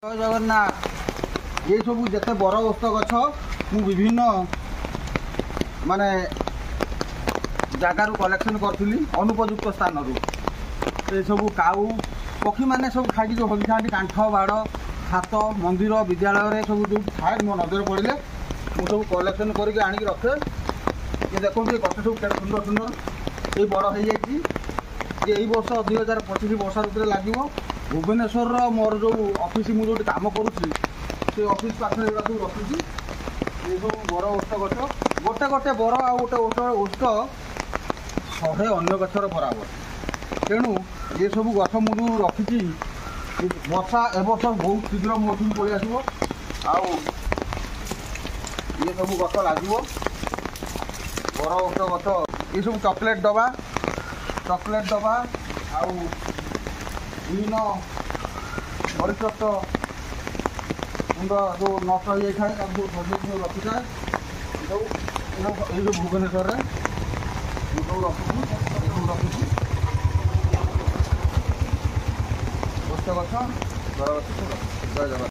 जय जगन्नाथ। ये सब जिते बर ओस्त गछ मु विभिन्न माने जगार कलेक्शन करी अनुपयुक्त स्थान ये सब काऊ पक्षी मैंने सब खाई जो होगी था कांठ बाड़ हाथ मंदिर विद्यालय सब जो थाए मो नजर पड़े मुझे सब कलेक्शन करके आणिक रखे। ये देखो ये गछ सब केते सुंदर सुंदर ये बड़ हो जाए ये वर्ष 2025 वर्षा ऋतु लगे भुवनेश्वर मोर जो ऑफिस मुझे जो कम करुँच से ऑफिस पाखे सब रखी ये सब बर ओष्ट गछ गोटे गोटे बर आ गोटे ओष्ट 100 अन्य गछर बराबर। तेणु ये सब गछ मुझे रखी वर्षा एवर्ष बहुत शीघ्र मो पलि आसो आउ ये सब गछ लगे बर ओष्ट गछ ये सब चॉकलेट डबा आउ विभिन्न परित्यक्त कुंड जो नष्ट हो जाए सब रखी था ये जो भुवनेश्वर सब रखी गछ जय जगन्नाथ।